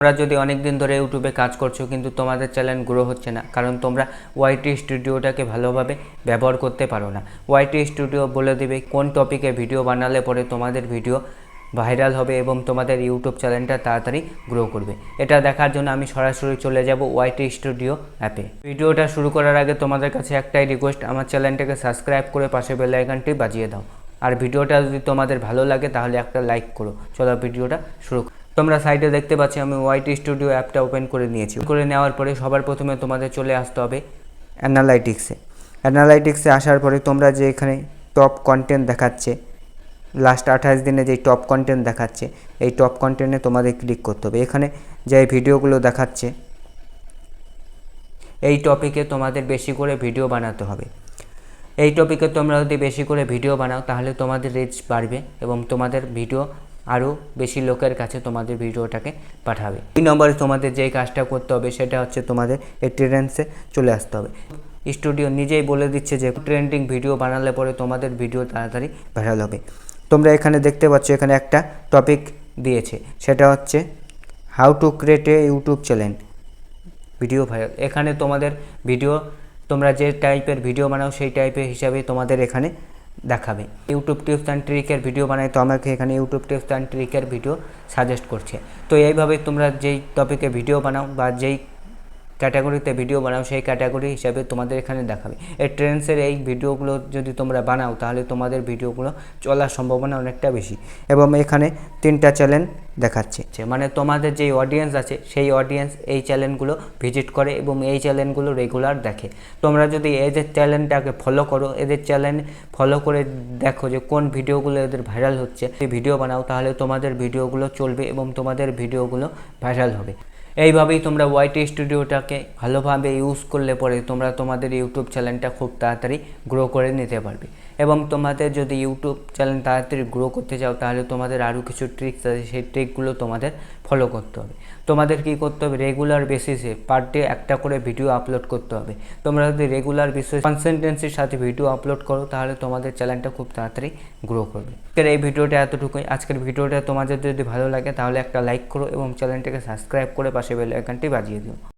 তোমরা যদি অনেক দিন ধরে ইউটিউবে কাজ করছো কিন্তু তোমাদের চ্যানেল গ্রো হচ্ছে না, কারণ তোমরা ওয়াইটি স্টুডিওটাকে ভালোভাবে ব্যবহার করতে পারো না। ওয়াইটি স্টুডিও বলে দেবে কোন টপিকে ভিডিও বানালে পরে তোমাদের ভিডিও ভাইরাল হবে এবং তোমাদের ইউটিউব চ্যানেলটা তাড়াতাড়ি গ্রো করবে। এটা দেখার জন্য আমি সরাসরি চলে যাব ওয়াইটি স্টুডিও অ্যাপে। ভিডিওটা শুরু করার আগে তোমাদের কাছে একটাই রিকোয়েস্ট, আমার চ্যানেলটাকে সাবস্ক্রাইব করে পাশে বেল আইকনটি বাজিয়ে দাও। আর ভিডিওটা যদি তোমাদের ভালো লাগে তাহলে একটা লাইক করো। চলো ভিডিওটা শুরু। তোমরা সাইডে দেখতে পাচ্ছ আমি ওয়াইটি স্টুডিও অ্যাপটা ওপেন করে নিয়েছি। করে নেওয়ার পরে সবার প্রথমে তোমাদের চলে আসতে হবে অ্যানালাইটিক্সে আসার পরে তোমরা যে এখানে টপ কন্টেন্ট দেখাচ্ছে, লাস্ট 28 দিনে যেই টপ কন্টেন্ট দেখাচ্ছে, এই টপ কন্টেন্টে তোমাদের ক্লিক করতে হবে। এখানে যে ভিডিওগুলো দেখাচ্ছে এই টপিকে তোমাদের বেশি করে ভিডিও বানাতে হবে। এই টপিকে তোমরা যদি বেশি করে ভিডিও বানাও তাহলে তোমাদের রিচ বাড়বে এবং তোমাদের ভিডিও আরও বেশি লোকের কাছে তোমাদের ভিডিওটাকে পাঠাবে। 2 নম্বরে তোমাদের যেই কাজটা করতে হবে সেটা হচ্ছে তোমাদের এই ট্রেন্ডসে চলে আসতে হবে। স্টুডিও নিজেই বলে দিচ্ছে যে ট্রেন্ডিং ভিডিও বানালে পরে তোমাদের ভিডিও তাড়াতাড়ি ভাইরাল হবে। তোমরা এখানে দেখতে পাচ্ছ এখানে একটা টপিক দিয়েছে, সেটা হচ্ছে how to create a YouTube channel video viral. এখানে তোমাদের ভিডিও তোমরা যে টাইপের ভিডিও বানাও সেই টাইপের হিসাবে তোমাদের এখানে দেখাবে। ইউটিউব টিপস অ্যান্ড ট্রিকের ভিডিও বানাই, তো আমাকে এখানে ইউটিউব টিপস অ্যান্ড ট্রিকের ভিডিও সাজেস্ট করছে। তো এইভাবে তোমরা যেই টপিকে ভিডিও বানাও বা যেই ক্যাটাগরিতে ভিডিও বানাও সেই ক্যাটাগরি হিসাবে তোমাদের এখানে দেখাবে। এই ট্রেন্ডসের এই ভিডিওগুলো যদি তোমরা বানাও তাহলে তোমাদের ভিডিওগুলো চলার সম্ভাবনা অনেকটা বেশি। এবং এখানে 3টা চ্যানেল দেখাচ্ছে, মানে তোমাদের যেই অডিয়েন্স আছে সেই অডিয়েন্স এই চ্যানেলগুলো ভিজিট করে এবং এই চ্যানেলগুলো রেগুলার দেখে। তোমরা যদি এদের চ্যানেলটাকে ফলো করো, এদের চ্যানেল ফলো করে দেখো যে কোন ভিডিওগুলো এদের ভাইরাল হচ্ছে, এই ভিডিও বানাও, তাহলে তোমাদের ভিডিওগুলো চলবে এবং তোমাদের ভিডিওগুলো ভাইরাল হবে। এইভাবেই তোমরা ওয়াইটি স্টুডিওটাকে ভালোভাবে ইউজ করলে পরে তোমরা তোমাদের ইউটিউব চ্যানেলটা খুব তাড়াতাড়ি গ্রো করে নিতে পারবে। এবং তোমাদের যদি ইউটিউব চ্যানেল তাড়াতাড়ি গ্রো করতে চাও তাহলে তোমাদের আরও কিছু ট্রিক্স আছে, সেই ট্রিকগুলো তোমাদের ফলো করতে হবে। তোমাদের কি করতে হবে, রেগুলার বেসিসে পার ডে একটা করে ভিডিও আপলোড করতে হবে। তোমরা যদি রেগুলার বেসিসে কনসিস্টেন্সির সাথে ভিডিও আপলোড করো তাহলে তোমাদের চ্যানেলটা খুব তাড়াতাড়ি গ্রো করবে। এই ভিডিওটা এতটুকুই। আজকের ভিডিওটা তোমাদের যদি ভালো লাগে তাহলে একটা লাইক করো এবং চ্যানেলটাকে সাবস্ক্রাইব করে পাশে বেল আইকনটি বাজিয়ে দিও।